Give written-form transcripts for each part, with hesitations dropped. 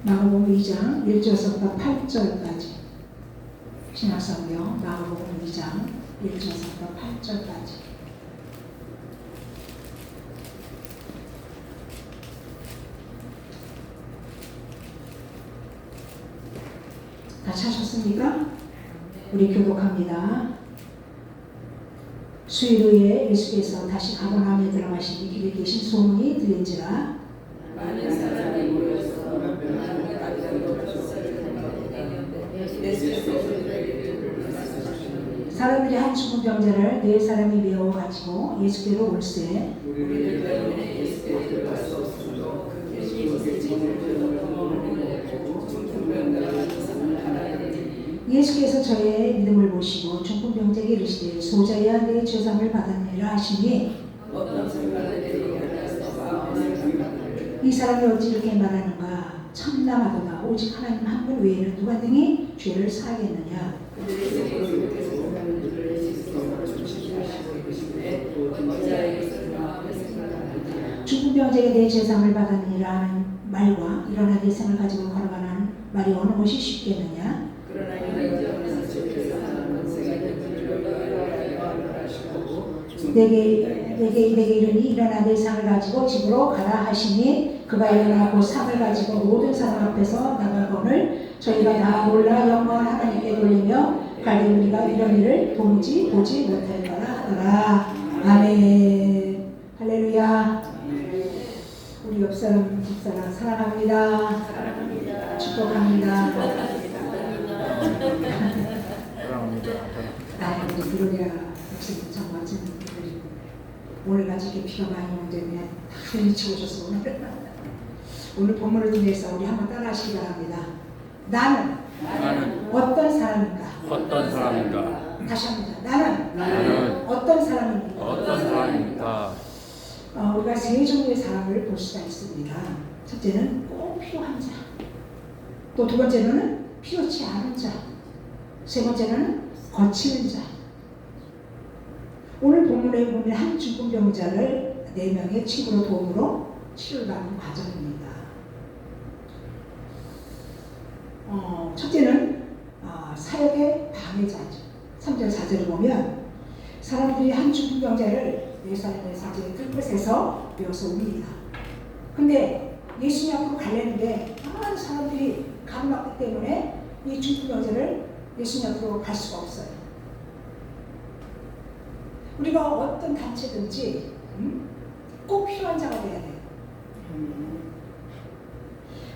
마가복음 2장 1절서부터 8절까지 신약성경 마가복음 2장 1절서부터 8절까지 다 찾으셨습니까? 우리 교독합니다. 수일 후에 예수께서 다시 가버나움에 들어가시니 길에 계신 소문이 들린지라 많은 사람이 모여서 사람들이 한 죽은 병자를 네 사람이 메어 가지고 예수께로 올세 예수께서 저의 믿음을 보시고 중풍 병자에게 이르시되 소자야 내 죄상을 받았느니라 하시니 이 사람이 어찌 이렇게 말하는가 참담하도다 오직 하나님 한 분 외에는 누가 등이 죄를 사하겠느냐 중풍 병자에게 내 죄상을 받았느니라 하는 말과 일어나 내 생을 가지고 걸어가는 말이 어느 것이 쉽겠느냐 내게 이르니 일어나 내 상을 가지고 집으로 가라 하시니 그가 일어나고 상을 가지고 모든 사람 앞에서 나가거늘 저희가 다 놀라 영광을 하나님께 돌리며 갈대 우리가 이런 일을 도무지 보지 못할 거라 하더라. 아멘. 할렐루야. 우리 옆사람 집사람 사랑합니다. 축복합니다. 우리 드로리아 목사님 참 멋진 분들이고 오늘같이 이렇게 비가 많이 오는 데면 다 일찍 오셔서 오늘 본문을 통해서 우리 한번 따라하시기 바랍니다. 나는 어떤 사람인가? 다시 합니다. 나는 어떤 사람입니까? 우리가 세 종류의 사람을 볼 수가 있습니다. 첫째는 꼭 필요한 자, 또 두 번째로는 필요치 않은 자, 세 번째는 거치는 자. 오늘 본문에 보면 한 중풍 병자를 4명의 친구로 도움으로 치료를 받는 과정입니다. 첫째는 사역의 방해자죠. 3절 4절을 보면 사람들이 한 중풍 병자를 예루살렘의 사제의 들것에서 메어서 옵니다. 근데 예수님 앞으로 가려는데 많은 사람들이 가로막기 때문에 이 중풍 병자를 예수님 앞으로 갈 수가 없어요. 우리가 어떤 단체든지 꼭 필요한 자가 돼야 돼요.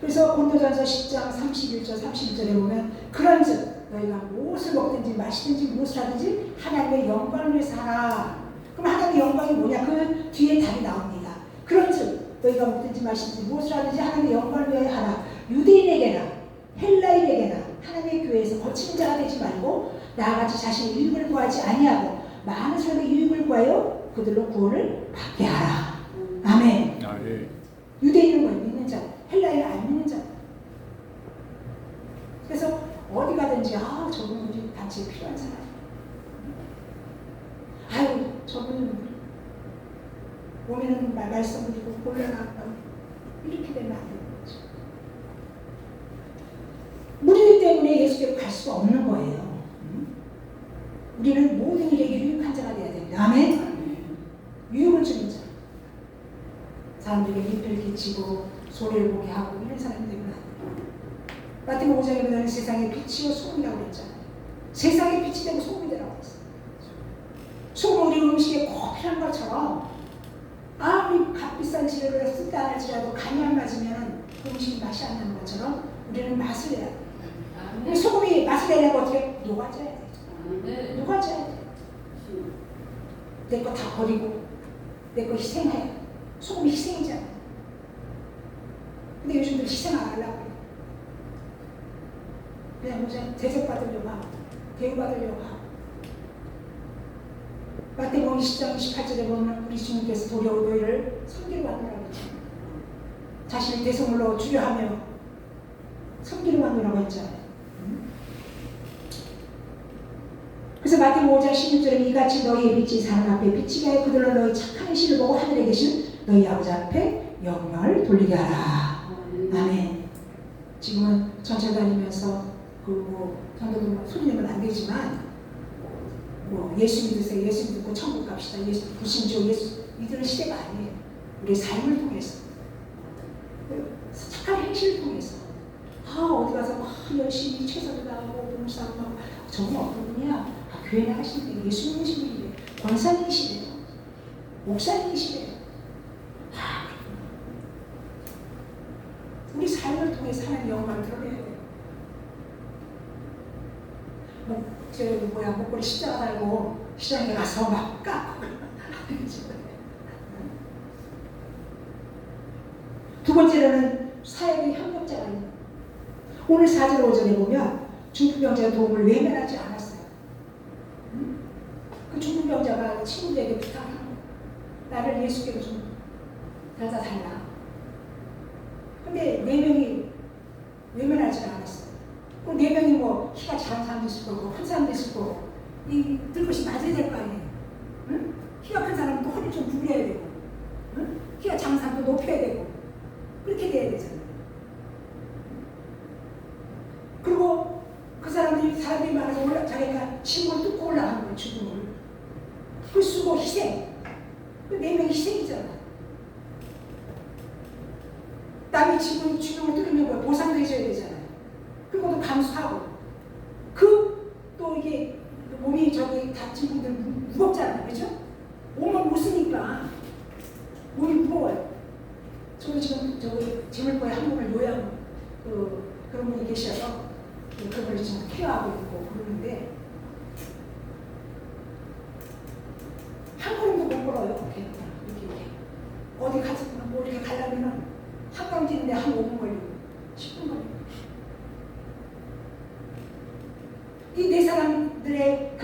그래서 고린도전서 10장 31절 32절에 보면 그런즉 너희가 무엇을 먹든지 마시든지 무엇을 하든지 하나님의 영광을 위해서 하라. 그럼 하나님의 영광이 뭐냐? 그 뒤에 답이 나옵니다. 그런즉 너희가 먹든지 마시든지 무엇을 하든지 하나님의 영광을 위해 하라. 유대인에게나 헬라인에게나 하나님의 교회에서 거치는 자가 되지 말고 나같이 자신의 유익을 구하지 아니하고 많은 사람의 유익을 구하여 그들로 구원을 받게 하라. 아멘. 유대인은 뭐 믿는 자, 헬라인은 안 믿는 자. 그래서 어디 가든지 저분은 우리 단체에 필요한 사람. 저분은 오면은 말씀 드리고 곤란하고 이렇게 되면 안 되는 거죠. 무리들 때문에 예수께로 갈 수가 없는 거예요. 우리는 모든 일에 유익한 자가 되어야 됩니다. 아멘? 유익을 주는 자. 사람들에게 민폐를 끼치고 소리를 보게 하고 이런 사람이 되면 안 돼요. 마태복음 5장에 보면 세상의 빛이요 소금이라고 그랬잖아요. 세상의 빛이 되고 소금이 되라고 했어요. 소금 우리 음식에 꼭 필요한 것처럼 아무리 값비싼 재료를 쓴다 할지라도 간이 안 맞으면 그 음식이 맛이 안 나는 것처럼 우리는 맛을 내야 돼요. 소금이 맛을 내려면 어떻게 녹아져야 돼요. 녹아져야 돼요. 내 거 다 버리고 내 거 희생해야 돼요. 소금이 희생이잖아. 근데 요즘들 희생 안 하려고 해요. 그냥 대접받으려고 하고 대우받으려고 하고. 마태복음 20장 28절에 보면 우리 주님께서 도리어 너희를 섬기러 왔노라고 했잖아요. 자신의 대성물로 주려 하며 섬기러 왔노라고 했잖아요. 그래서 마태복음 5장 16절에 이같이 너희의 빛이 사람 앞에 비치게 하여 그들로 너희 착한 행실을 보고 하늘에 계신 너희 아버지 앞에 영광을 돌리게 하라. 아멘. 지금은 전철 다니면서 그 전도도 소리 내면 안 되지만 예수 믿으세요. 예수 믿고 천국 갑시다. 예수 부신조 예수 믿는 시대가 아니에요. 우리의 삶을 통해서 착한 행실을 통해서 어디 가서 막 열심히 최선을 다하고 봉사하고 막 저건 어떤 분이야? 교회 나가시는데 예수 믿으신 분이래. 권사님이시래요. 목사님이시래요. 우리 삶을 통해서 하나님 영광을 드러내야 돼요. 목걸이 십자가 달고 시장에 가서 막 깎고 두 번째로는 사역의 협력자가 있는 거예요. 오늘 4절 5절에 보면 중풍병자의 도움을 외면하지 않았어요. 그 중풍병자가 친구들에게 부탁하는 거예요. 나를 예수께로 좀 데려다 달라. 근데 4명이 외면하지 않았어요. 그 4명이 키가 작은 사람도 있을 거고 큰 사람도 있을 거고 들 것이 맞아야 될 거 아니에요. 응? 키가 큰 사람은 또 허리 좀 구겨야 되고 응? 키가 작은 사람도 높여야 되고 그렇게 돼야 되잖아요. 그리고 그 사람들이 많아서 자기가 침을 뚫고 올라가는 거예요. 죽음을. 그 수고 희생. 그 4명이 희생이잖아. 남이 죽음을 뚫으면 뭐 보상도 해줘야 되잖아요. 그리고 또 감수하고. 또 이게 몸이 다친 분들 무겁잖아요. 그죠? 몸을 못 쓰니까 몸이 무거워요. 저도 지금 재물포에 한 몸을 요양 그런 분이 계셔서 그걸 지금 케어하고 있고 그러는데 한 걸음도 못 걸어요. 이렇게 어디 가서 이렇게 가려면은 한 걸음 뛰는데 한 5분 걸리고 10분 걸리고 이 4사람들의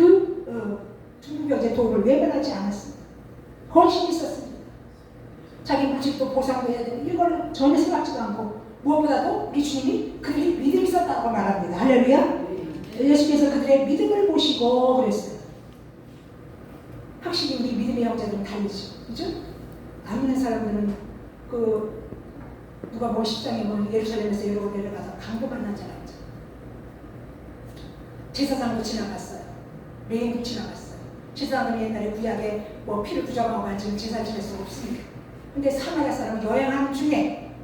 중풍병자의 도움을 외면하지 않았습니다. 헌신이 있었습니다. 자기 물질도 보상도 해야 되고 이걸 전혀 생각지도 않고 무엇보다도 우리 주님이 그들이 믿음이 있었다고 말합니다. 할렐루야. 예수께서 그들의 믿음을 보시고 그랬어요. 확실히 우리 믿음의 형제들은 다르죠. 그죠? 안 믿는 사람들은 누가 10장에 보면 예루살렘에서 여러 번 내려가서 강도만 자라죠. 제사장도 지나갔어요. 레인도 지나갔어요. 제사장은 옛날에 구약에 피를 부정하고 앉으면 제사 지낼 수 없으니까. 근데 사마리아 사람은 여행하는 중에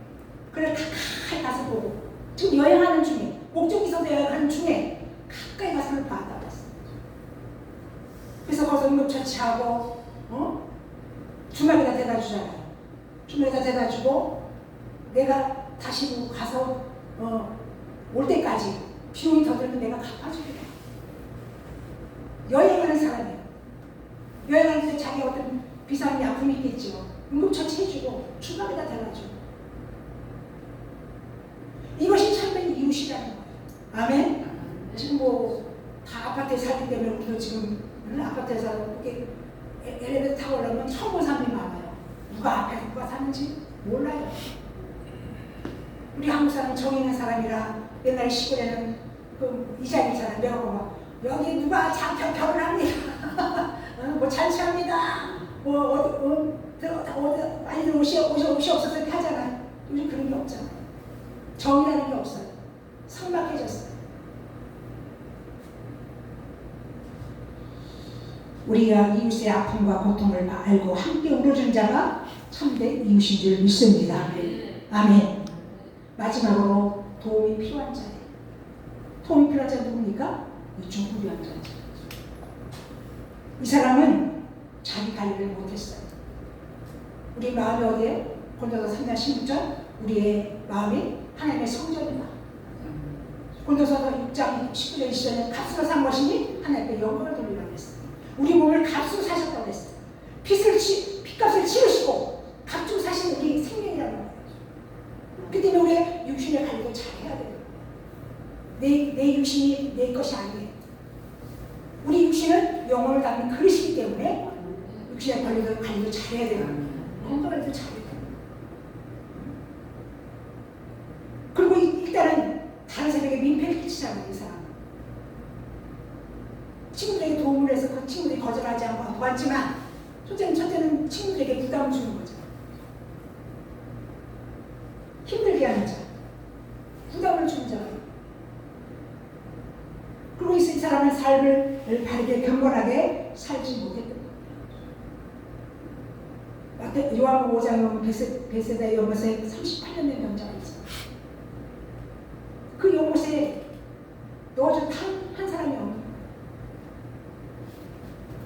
그래 가까이 가서 보고 지금 여행하는 중에 목적이 있어서 여행하는 중에 가까이 가서 받아봤어요. 그래서 거기서 응급처치하고 주말에다 대다 주잖아요. 주말에다 대다 주고 내가 다시 가서 올 때까지 비용이 더 들면 내가 갚아주겠다. 여행하는 사람이에요. 여행하는데 자기 어떤 비상이 아픔이 있겠죠. 응급처치 해주고 주말에다 대다주고 이것이 참된 이웃이라는 거예요. 아멘? 지금 다 아파트에 살기 때문에 우리도 지금 아파트에서 이렇게 엘리베이터 타고 올라오면 처음 본 사람이 많아요. 누가 앞에 누가 사는지 몰라요. 우리 한국 사람은 정이 있는 사람이라 옛날 시골에는 이자리잖아요. 내가 보면 여기 누가 결혼합니다. 잔치합니다. 어디 많이들 옷이 없어서 이렇게 하잖아요. 요즘 그런 게 없잖아요. 정이라는 게 없어요. 삭막해졌어요. 우리가 이웃의 아픔과 고통을 알고 함께 울어준 자가 참된 이웃인 줄 믿습니다. 아멘. 마지막으로 도움이 필요한 자예요. 도움이 필요한 자는 누굽니까? 이 중풍병자죠. 이 사람은 자기 관리를 못했어요. 우리 마음이 어디에? 골로새 3장 16절 우리의 마음이 하나님의 성전이다. 골로새 6장 19절 20절에 값으로 산 것이니 하나님께 영광을 돌리라고 했어요. 우리 몸을 값으로 사셨다고 했어요. 핏값을 치르시고 값 주고 사신 우리 생명이라는 거예요. 그 때문에 우리의 육신의 관리도 잘해야 돼요. 내 육신이 내 것이 아니에요. 우리 육신은 영혼을 담는 그릇이기 때문에 육신의 관리도 잘해야 돼요. 건강관리도 잘해야 돼요. 그리고 일단은 다른 사람에게 민폐를 끼치잖아요. 이 사람 친구들에게 도움을 해서 그 친구들이 거절하지 않고 도왔지만 첫째는 친구들에게 부담을 주는 거죠. 힘들게 하는 자. 부담을 주는 자예요. 그리고 이 사람은 삶을 바르게 경건하게 살지 못했던 거예요. 요한복음 5장에 보면 베세다 연못에 38년 된 병자가 있어요. 그 연못에 넣어준 한 사람이 없는 거예요.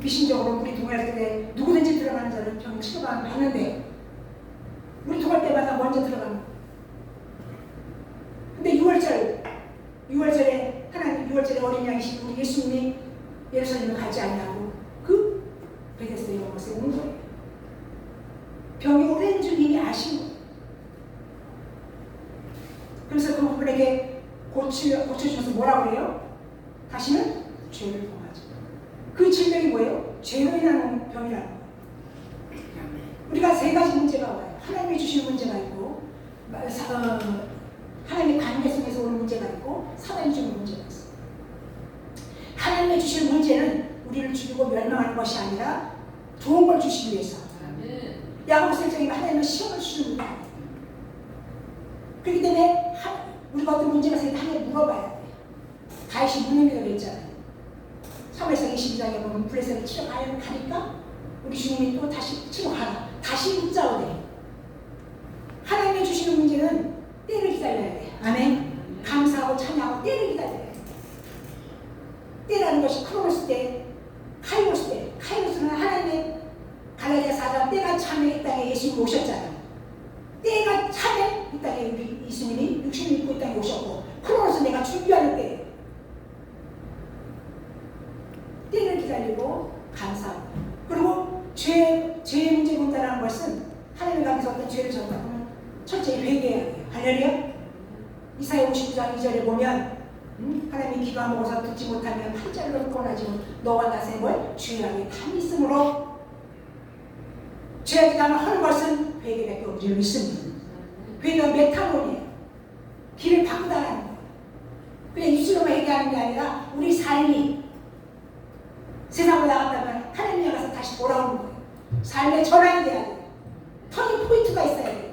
미신적으로 물이 동할 때 누구든지 들어가는 자는 병 치료가 받는데 물이 동할 때마다 먼저 들어가는 거예요. 근데 6월절에 하나님 6월절에 어린 양이신 우리 예수님이 예루살렘에 가지 않냐고 그 베데스다 연못에 온 거예요. 병이 오랜 줄 이미 아신 거예요. 그래서 그 부분에게 고쳐주면서 뭐라고 그래요? 다시는 죄를 범하지. 그 질병이 뭐예요? 죄로 인한 병이라는 거예요. 우리가 세 가지 문제가 와요. 하나님이 주시는 문제가 있고 하나님의 관계 속에서 오는 문제가 있고 사단이 주는 문제가 있어요. 하나님이 주시는 문제는 우리를 죽이고 멸망하는 것이 아니라 좋은 걸 주시기 위해서. 야고보서 1장에 하나님은 시험을 주시는 분이 아니에요. 그렇기 때문에 우리가 어떤 문제가 생기면 하나님께 물어봐야 돼요. 다윗이 묻는 기도를 했잖아요. 사무엘상 22장에 보면 블레셋을 치러 가니까 우리 주님이 또 다시 치러 가라. 다시 묻자오래. 하나님이 주시는 문제는 때를 기다려야 돼요. 아멘. 감사하고 찬양하고 때를 기다려야 돼요. 때라는 것이 크로노스 때, 카이로스 때. 카이로스는 하나님의 갈라디아 4장 때가 참에 이 땅에 예수님이 오셨잖아요. 때가 참에 이 땅에 우리 예수님이 육신을 입고 이 땅에 오셨고 크로노스 내가 준비하는 때예요. 때를 기다리고 감사하고 그리고 죄의 문제 본다라는 것은 하나님 앞에서 어떤 죄를 졌다 보면 철저히 회개해야 돼요. 할렐루야. 이사야 59장 2절에 보면 하나님이 기도하고서 듣지 못하면 팔자를 꺼나지고 너와 나 세월 주의하게 담이 있으므로 죄악이 하는 것은 회개밖에 없는 줄 믿습니다. 회개는 메타론이에요. 길을 바꾸다라는 거예요. 그냥 입술로만 회개하는 게 아니라 우리 삶이 세상으로 나갔다면 하나님에 가서 다시 돌아오는 거예요. 삶의 전환이 돼야 돼요. 터닝 포인트가 있어야 돼요.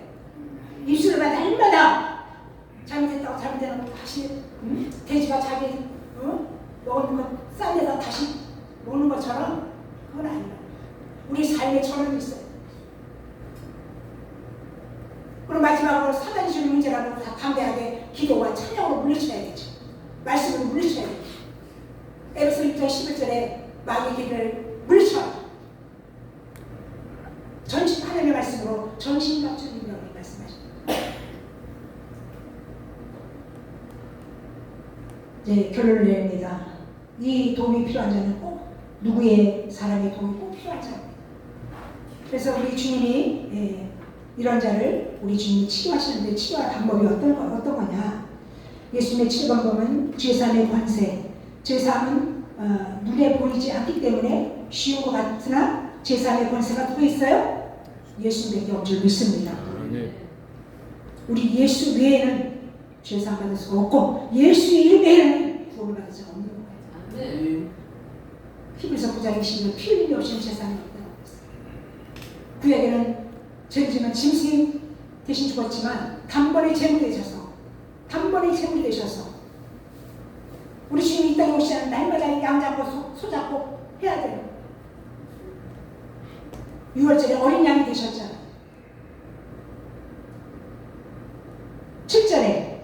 입술로만 날마다 잘못했다고 잘못해놓고 다시 돼지가 자기 먹은 것 싼 데다 다시 먹는 것처럼 그건 아니에요. 우리 삶의 전환이 있어요. 그리고 마지막으로 사단이 주는 문제라고 다 담대하게 기도와 찬양으로 물리쳐야 되죠. 말씀으로 물리쳐야 되죠. 에베소 6장 11절에 마귀의 길을 물리쳐라. 하나님의 말씀으로 전신갑주님이라고 말씀하십니다. 이제 결론을 냅니다. 이 도움이 필요한 자는 꼭 누구의 사람의 도움이 꼭 필요한 자입니다. 그래서 우리 주님이 이런 자를 우리 주님이 치료하시는데 치료할 방법이 어떤 거냐? 예수님의 치료 방법은 죄사함의 권세. 죄사함은 눈에 보이지 않기 때문에 쉬운 것 같으나 죄사함의 권세가 누구 있어요? 예수님밖에 없는 줄 믿습니다. 우리 예수 외에는 죄사함 받을 수가 없고 예수 이름 외에는 구원을 받을 수가 없는 거예요. 히브리서 9장 20절 피 흘림이 없이는 죄사함이 없다고 했어요. 구약에는 죄를 지면 짐승이 대신 죽었지만 단번에 제물이 되셔서 우리 주님이 이 땅에 오시는 날마다 양 잡고 소 잡고 해야 돼요. 6월절에 어린 양이 되셨잖아요. 7절에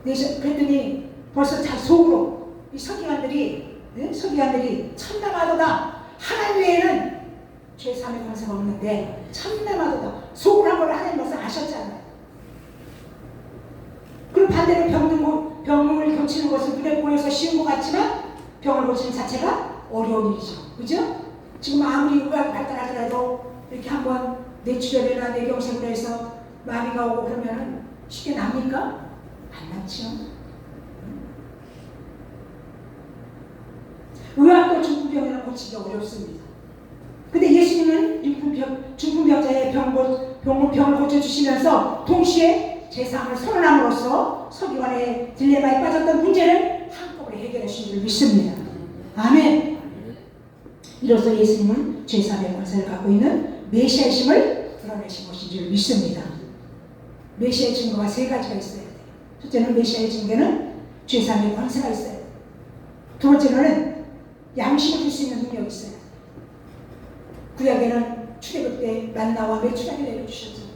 그랬더니 벌써 다 속으로 이 서기관들이 참담하도다. 하나님 외에는 죄사함의 권세가 없는데 참담하도다. 속으로 한 걸 하나님 벌써 아셨잖아요. 그리고 반대로 병을 고치는 것은 눈에 보여서 쉬운 것 같지만 병을 고치는 자체가 어려운 일이죠. 그죠? 지금 아무리 의학이 발달하더라도 이렇게 한번 뇌출혈이나 뇌경색으로 해서 마비가 오고 그러면 쉽게 납니까? 안 낫죠. 의학도 중풍병이나 고치기 어렵습니다. 근데 예수님은 중풍병자의 병을 고쳐주시면서 동시에 죄사함을 선언함으로써 서기관의 딜레마에 빠졌던 문제를 한꺼번에 해결해 주신 줄 믿습니다. 아멘. 이로써 예수님은 죄사함의 권세를 갖고 있는 메시아이심을 드러내신 것인 줄 믿습니다. 메시아의 증거가 세 가지가 있어야 돼요. 첫째는 메시아의 증거는 죄사함의 권세가 있어야 돼요. 두 번째로는 양식을 줄 수 있는 능력이 있어야 돼요. 구약에는 출애굽 때 만나와 메추라기 내려주셨죠.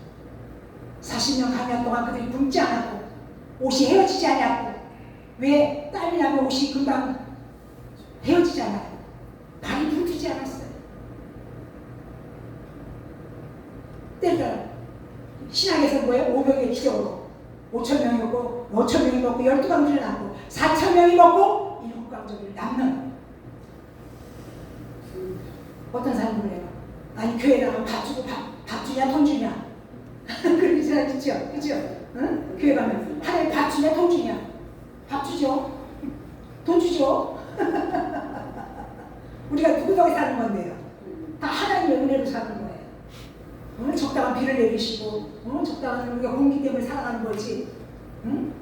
40년 강야 동안 그들이 굶지 않았고 옷이 헤어지지 않았고, 왜? 땀이 나면 옷이 금방 헤어지지 않아요. 발이 붓지 않았어요. 때가 신학에서 뭐예요? 500의 기적으로 5,000명이 먹고 5,000명이 먹고 12강조를 남고 4,000명이 먹고 7강조를 남는 어떤 사람이 그래요? 아니 교회 나가면 밥 주고 밥 주냐 돈 주냐 그런 사람 있죠? 그죠? 응? 교회 가면 하나님 밥 주냐 돈 주냐? 밥 주죠? 돈 주죠? 우리가 누구 덕에 사는 건데요? 다 하나님의 은혜로 사는 거예요. 응? 적당한 비를 내리시고, 응? 적당한 우리가 공기 때문에 살아가는 거지. 응?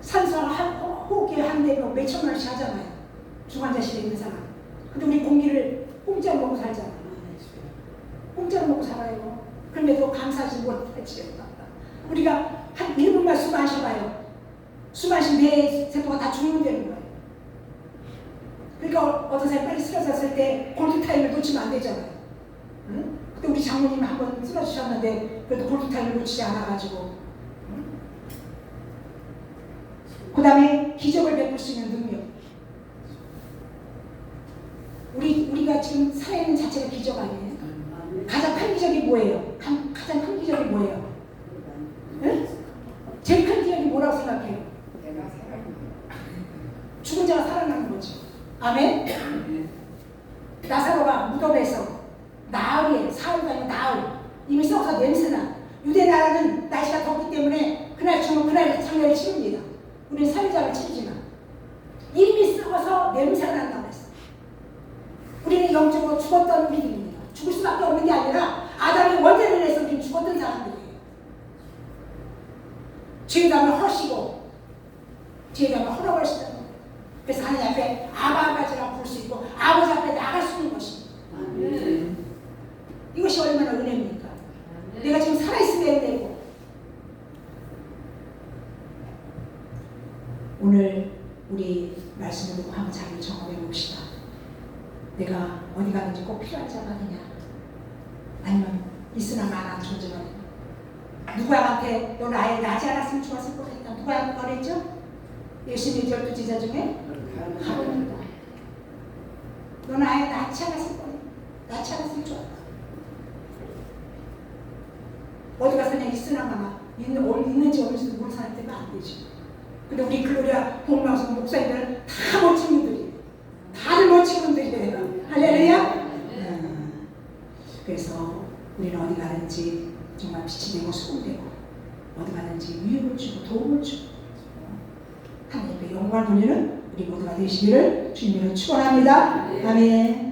산소랑 호흡기 한 대 몇천만 원씩 하잖아요. 중환자실에 있는 사람. 근데 우리 공기를 공짜로 먹고 살잖아요. 공짜로 먹고 살아요. 그런데도 감사하지 못하지. 우리가 한 1분만 숨 마셔봐요. 숨 마신 내 세포가 다 죽는다는 거예요. 그러니까 어떤 사람이 빨리 쓰러졌을 때 골든타임을 놓치면 안 되잖아요. 응? 그때 우리 장모님 한번 쓰러지셨는데 그래도 골든타임을 놓치지 않아가지고. 응? 그 다음에 기적을 베풀 수 있는 능력. 우리가 지금 살아있는 자체가 기적 아니에요? 가장 큰 기적이 뭐예요? 가장 큰 기적이 뭐예요? 응? 제일 큰 기적이 뭐라고 생각해요? 죽은 자가 살아나는 거죠. 아멘? 나사로가 무덤에서 나흘이에요. 사흘도 아니고 나흘. 이미 썩어서 냄새나. 유대 나라는 날씨가 덥기 때문에 그날 죽으면 그날 장례를 치릅니다. 우리는 살자를 치르지만 이미 썩어서 냄새가 난다고 했어요. 우리는 영적으로 죽었던 우리들입니다. 죽을 수밖에 없는 게 아니라 아담의 원죄를 해서 우리는 죽었던 사람들이에요. 죄담을 허시고 죄담을 허락하시다는 거예요. 그래서 하나님 앞에 아바아바지라고 부를 수 있고 아버지 앞에 나갈 수 있는 것입니다. 이것이 얼마나 은혜입니까? 내가 지금 살아있으면 은혜고. 오늘 우리 말씀을 듣고 한번 자기를 점검해 봅시다. 내가 어디 가든지 꼭 필요한 자가 되냐? 아니면 있으나 마나 존재가 되냐? 누구한테 너는 아예 나지 않았으면 좋았을 뻔했다. 누가 말했죠? 예수님의 12제자 중에 가론입니다. 너는 아예 낳지 않았을 뻔했다. 낳지 않았으면 좋았다. 어디 가서 그냥 있으나 마나 있는지 없는지도 모르는 사람 때문에 안 되지. 근데 우리 글로리아 동방성 목사님들은 다 멋진 분들이에요. 다들 멋진 분들이에요. 할렐루야. 그래서 우리는 어디 가든지 정말 빛이 되고 수고되고 어디 가든지 위협을 주고 도움을 주고 하나님께 영광을 돌리는 우리 모두가 되시기를 주님으로 축원합니다. 아멘.